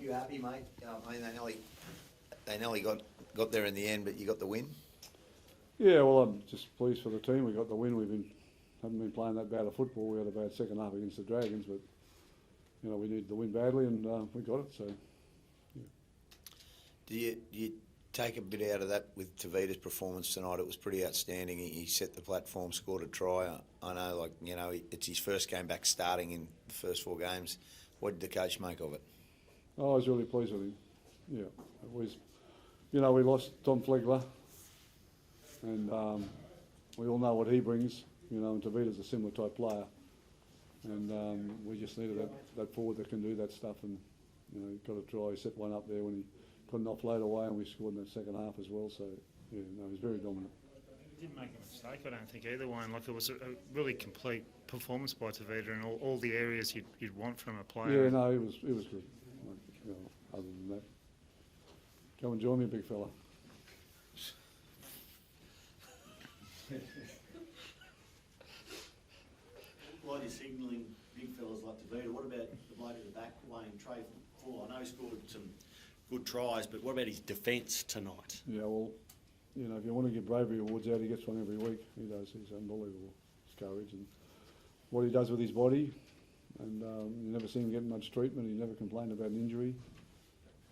You happy, mate? I mean, they nearly got there in the end, but you got the win. Yeah, well, I'm just pleased for the team. We got the win. Haven't been playing that bad of football. We had a bad second half against the Dragons, but we needed the win badly, and we got it. So, yeah. Do you take a bit out of that with Tavita's performance tonight? It was pretty outstanding. He set the platform, scored a try. I know, it's his first game back starting in the first 4 games. What did the coach make of it? Oh, I was really pleased with him. Yeah, it was. We lost Tom Flegler, and we all know what he brings. And Tavita's a similar type player, and we just needed that forward that can do that stuff. And he got a try, set one up there when he couldn't offload away, and we scored in that second half as well. So he was very dominant. He didn't make a mistake, I don't think, either, Wayne. It was a really complete performance by Tavita in all the areas you'd want from a player. Yeah, no, it was good. Other than that, come and join me, big fella. While you're signalling big fellas like Tavita, what about the bloke at the back, Wayne, Trey Fuller? I know he scored some good tries, but what about his defence tonight? Yeah, well, if you want to give bravery awards out, he gets one every week. He does. He's unbelievable. His courage and what he does with his body. And you never see him get much treatment. He never complained about an injury.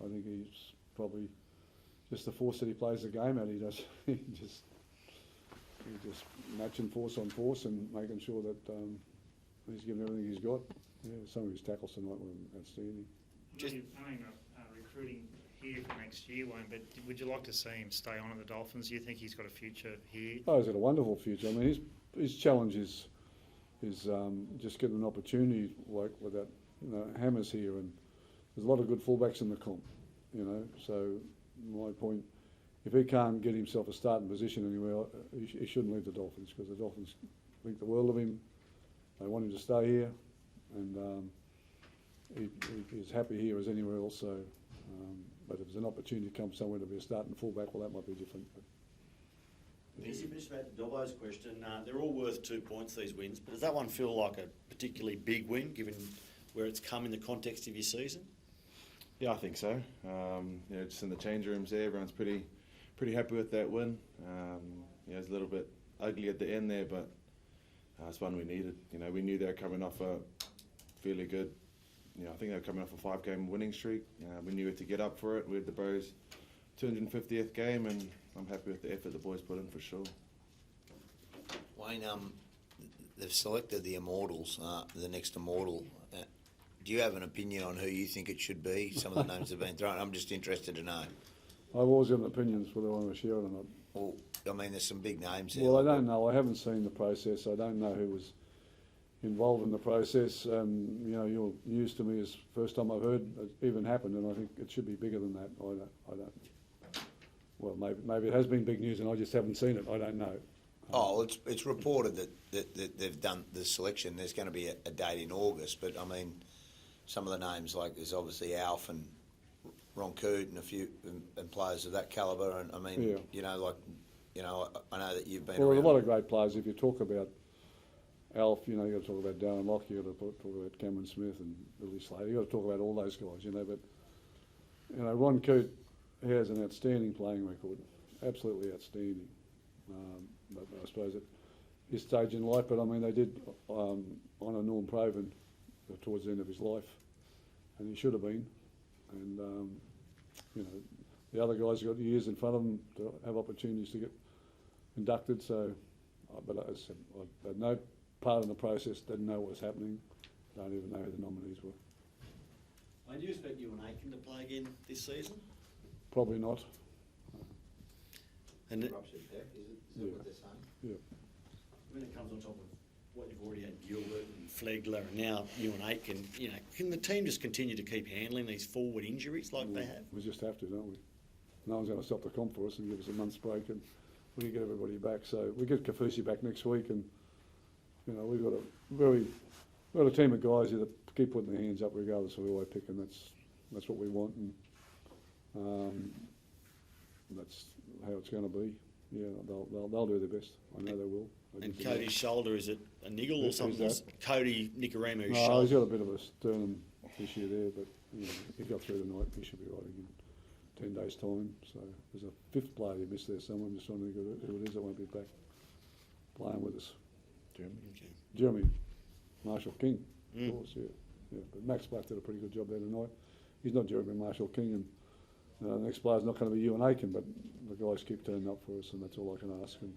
I think he's probably just the force that he plays the game at. He does. He just matching force on force and making sure that he's giving everything he's got. Yeah, some of his tackles tonight were outstanding. Recruiting here for next year, Wayne, but would you like to see him stay on at the Dolphins? Do you think he's got a future here? Oh, he's got a wonderful future. I mean, his challenge is just getting an opportunity like with that. Hammers here, and there's a lot of good fullbacks in the comp. So my point, if he can't get himself a starting position anywhere, he shouldn't leave the Dolphins, because the Dolphins think the world of him. They want him to stay here, and he's happy here as anywhere else. So, but if there's an opportunity to come somewhere to be a starting fullback, well, that might be different. Easy finish about the Dobbo's question. They're all worth 2 points, these wins, but does that one feel like a particularly big win, given where it's come in the context of your season? Yeah, I think so. Just in the change rooms there, everyone's pretty happy with that win. It was a little bit ugly at the end there, but it's one we needed. We knew they were coming off a fairly good. I think they were coming off a 5-game winning streak. We knew we had to get up for it. We had the Bros' 250th game, and I'm happy with the effort the boys put in for sure. Wayne, they've selected the Immortals, the next Immortal. Do you have an opinion on who you think it should be? Some of the names have been thrown. I'm just interested to know. I've always got opinions whether I want to share it or not. Well, I mean, there's some big names there. Well, I don't know. I haven't seen the process. I don't know who was involved in the process. You're news to me as first time I've heard it even happened, and I think it should be bigger than that. I don't. Well, maybe it has been big news, and I just haven't seen it. I don't know. Oh, it's reported that they've done the selection. There's going to be a date in August, but I mean, some of the names, like there's obviously Alf and Ron Coote and a few and players of that calibre. And I mean, I know that you've been. Well, around. there's a lot of great players. If you talk about Alf, you got to talk about Darren Lock. You got to talk about Cameron Smith and Billy Slater. You got to talk about all those guys. But Ron Coote has an outstanding playing record, absolutely outstanding. But I suppose at his stage in life, but I mean, they did honour Norm Provan towards the end of his life, and he should have been. And the other guys got years in front of them to have opportunities to get inducted. So, but as I said, I had no part in the process. Didn't know what was happening. Don't even know who the nominees were. Do you expect you and Aiken to play again this season? Probably not. And Is that what they're saying? Yeah. when it comes on top of what you've already had, Gilbert and Flegler, and now you and Aitken, can the team just continue to keep handling these forward injuries like they have? We just have to, don't we? No one's going to stop the comp for us and give us a month's break, and we can get everybody back. So we get Kafusi back next week, and we've got a team of guys here that keep putting their hands up regardless of who I pick, and that's what we want, and that's how it's going to be. Yeah, they'll do their best. I know they will. And Cody's shoulder, is it a niggle or something? Who's Cody Nicaramu's no, shoulder. he's got a bit of a sternum issue there, but you know, he got through tonight, he should be right again 10 days' time. So there's a fifth player you missed there somewhere. I'm just trying to think who it is that won't be back playing with us. Jeremy? Okay. Jeremy Marshall King, Mm. of course, yeah. But Max Black did a pretty good job there tonight. He's not Jeremy Marshall King, and the next player's not going to be Ewan Aiken, but the guys keep turning up for us, and that's all I can ask. And